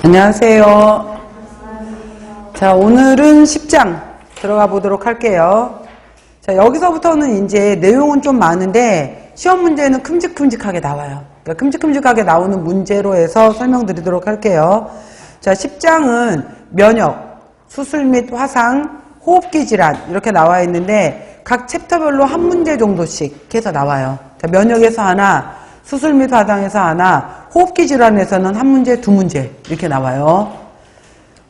안녕하세요. 자, 오늘은 10장 들어가 보도록 할게요. 자, 여기서부터는 이제 내용은 좀 많은데 시험 문제는 큼직큼직하게 나와요. 그러니까 큼직큼직하게 나오는 문제로 해서 설명드리도록 할게요. 자, 10장은 면역, 수술 및 화상, 호흡기 질환 이렇게 나와 있는데 각 챕터별로 한 문제 정도씩 해서 나와요. 그러니까 면역에서 하나, 수술 및 화상에서 하나, 호흡기 질환에서는 한 문제, 두 문제 이렇게 나와요.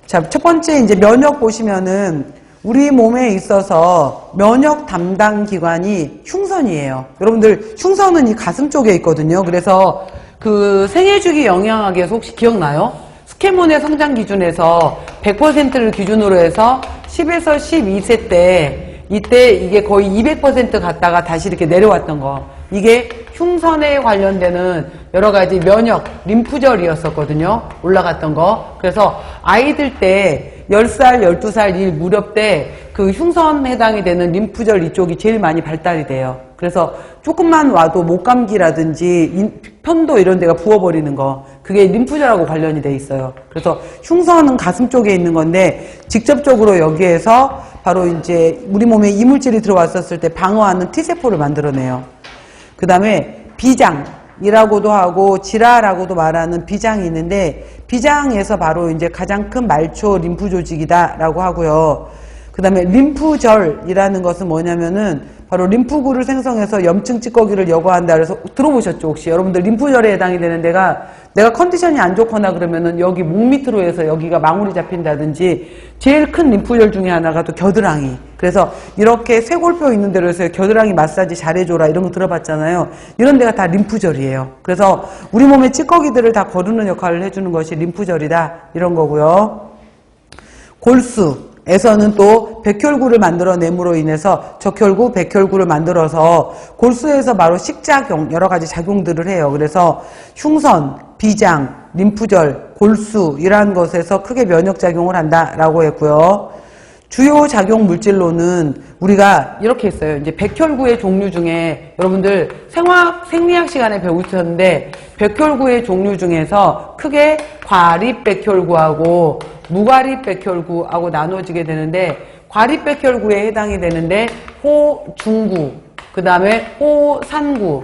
자, 첫 번째 이제 면역 보시면은 우리 몸에 있어서 면역 담당 기관이 흉선이에요. 여러분들 흉선은 이 가슴 쪽에 있거든요. 그래서 그 생애주기 영양학에서 혹시 기억나요? 스케몬의 성장 기준에서 100%를 기준으로 해서 10에서 12세 때 이때 이게 거의 200% 갔다가 다시 이렇게 내려왔던 거. 이게 흉선에 관련되는 여러 가지 면역, 림프절이었었거든요. 올라갔던 거. 그래서 아이들 때 10살, 12살 이 무렵 때 그 흉선 해당이 되는 림프절 이쪽이 제일 많이 발달이 돼요. 그래서 조금만 와도 목감기라든지 편도 이런 데가 부어버리는 거. 그게 림프절하고 관련이 돼 있어요. 그래서 흉선은 가슴 쪽에 있는 건데 직접적으로 여기에서 바로 이제 우리 몸에 이물질이 들어왔었을 때 방어하는 T세포를 만들어내요. 그 다음에 비장이라고도 하고 지라라고도 말하는 비장이 있는데 비장에서 바로 이제 가장 큰 말초 림프 조직이다라고 하고요. 그 다음에 림프절이라는 것은 뭐냐면은 바로 림프구를 생성해서 염증 찌꺼기를 여과한다. 그래서 들어보셨죠 혹시? 여러분들 림프절에 해당이 되는 데가 내가 컨디션이 안 좋거나 그러면은 여기 목 밑으로 해서 여기가 망울이 잡힌다든지 제일 큰 림프절 중에 하나가 또 겨드랑이. 그래서 이렇게 쇄골뼈 있는 데로 해서 겨드랑이 마사지 잘해줘라 이런 거 들어봤잖아요. 이런 데가 다 림프절이에요. 그래서 우리 몸의 찌꺼기들을 다 거르는 역할을 해주는 것이 림프절이다 이런 거고요. 골수 에서는 또 백혈구를 만들어냄으로 인해서 적혈구, 백혈구를 만들어서 골수에서 바로 식작용, 여러 가지 작용들을 해요. 그래서 흉선, 비장, 림프절, 골수 이러한 것에서 크게 면역작용을 한다라고 했고요. 주요 작용 물질로는 우리가 이렇게 했어요. 이제 백혈구의 종류 중에 여러분들 생리학 시간에 배우셨는데 백혈구의 종류 중에서 크게 과립백혈구하고 무과립백혈구하고 나눠지게 되는데 과립백혈구에 해당이 되는데 호중구, 그 다음에 호산구,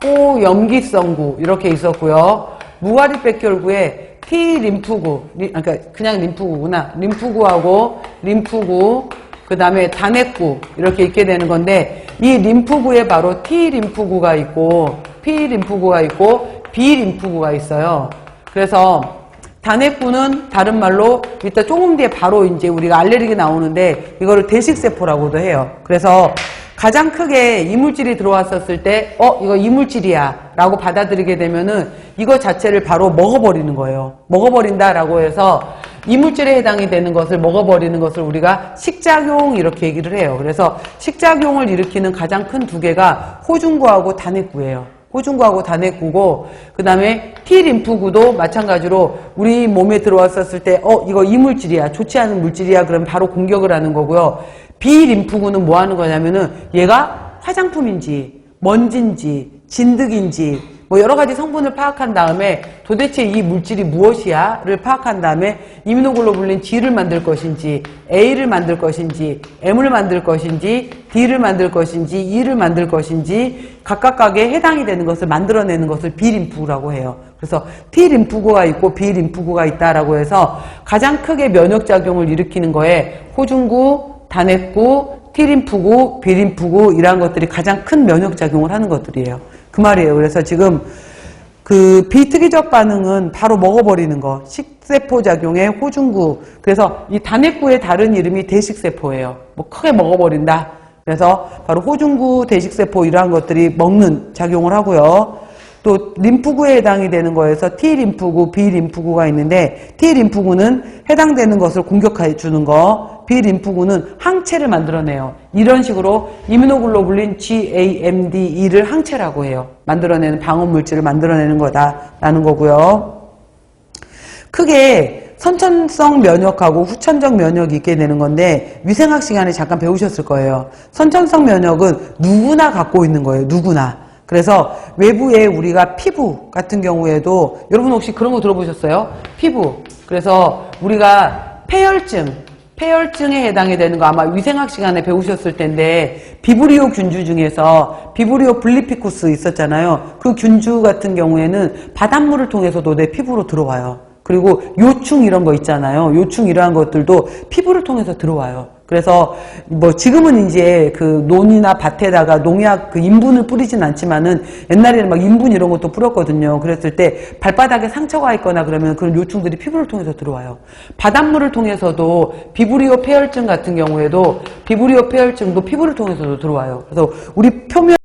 호염기성구 이렇게 있었고요. 무과립백혈구에 T림프구, 그러니까 그냥 림프구구나. 림프구하고 림프구, 그 다음에 단핵구 이렇게 있게 되는 건데 이 림프구에 바로 T림프구가 있고 P림프구가 있고 B림프구가 있어요. 그래서 단핵구는 다른 말로 이따 조금 뒤에 바로 이제 우리가 알레르기 나오는데 이거를 대식세포라고도 해요. 그래서 가장 크게 이물질이 들어왔었을 때 이거 이물질이야 라고 받아들이게 되면은 이거 자체를 바로 먹어버리는 거예요. 먹어버린다라고 해서 이물질에 해당이 되는 것을 먹어버리는 것을 우리가 식작용 이렇게 얘기를 해요. 그래서 식작용을 일으키는 가장 큰 두 개가 호중구하고 단핵구예요. 호중구하고 단핵구고 그 다음에 T림프구도 마찬가지로 우리 몸에 들어왔었을 때 이거 이물질이야 좋지 않은 물질이야 그러면 바로 공격을 하는 거고요. B림프구는 뭐 하는 거냐면은 얘가 화장품인지 먼지인지 진드기인지 뭐 여러 가지 성분을 파악한 다음에 도대체 이 물질이 무엇이야를 파악한 다음에 이뮤노글로불린 G를 만들 것인지 A를 만들 것인지 M을 만들 것인지 D를 만들 것인지 E를 만들 것인지 각각각에 해당이 되는 것을 만들어내는 것을 B림프구라고 해요. 그래서 T림프구가 있고 B림프구가 있다라고 해서 가장 크게 면역작용을 일으키는 거에 호중구, 단핵구, T림프구, B림프구 이러한 것들이 가장 큰 면역작용을 하는 것들이에요. 그 말이에요. 그래서 지금 그 비특이적 반응은 바로 먹어버리는 거. 식세포 작용의 호중구. 그래서 이 단핵구의 다른 이름이 대식세포예요. 뭐 크게 먹어버린다. 그래서 바로 호중구, 대식세포 이러한 것들이 먹는 작용을 하고요. 또 림프구에 해당이 되는 거에서 T림프구, B림프구가 있는데 T림프구는 해당되는 것을 공격해 주는 거, B림프구는 항체를 만들어내요. 이런 식으로 이뮤노글로불린 GAMDE를 항체라고 해요. 만들어내는 방어물질을 만들어내는 거다라는 거고요. 크게 선천성 면역하고 후천적 면역이 있게 되는 건데 위생학 시간에 잠깐 배우셨을 거예요. 선천성 면역은 누구나 갖고 있는 거예요. 누구나. 그래서 외부에 우리가 피부 같은 경우에도 여러분 혹시 그런 거 들어보셨어요? 피부. 그래서 우리가 폐혈증에 해당이 되는 거 아마 위생학 시간에 배우셨을 텐데 비브리오 균주 중에서 비브리오 블리피쿠스 있었잖아요. 그 균주 같은 경우에는 바닷물을 통해서도 내 피부로 들어와요. 그리고 요충 이런 거 있잖아요. 요충 이러한 것들도 피부를 통해서 들어와요. 그래서 뭐 지금은 이제 그 논이나 밭에다가 농약 그 인분을 뿌리진 않지만은 옛날에는 막 인분 이런 것도 뿌렸거든요. 그랬을 때 발바닥에 상처가 있거나 그러면 그런 요충들이 피부를 통해서 들어와요. 바닷물을 통해서도 비브리오 폐혈증 같은 경우에도 비브리오 폐혈증도 피부를 통해서도 들어와요. 그래서 우리 표면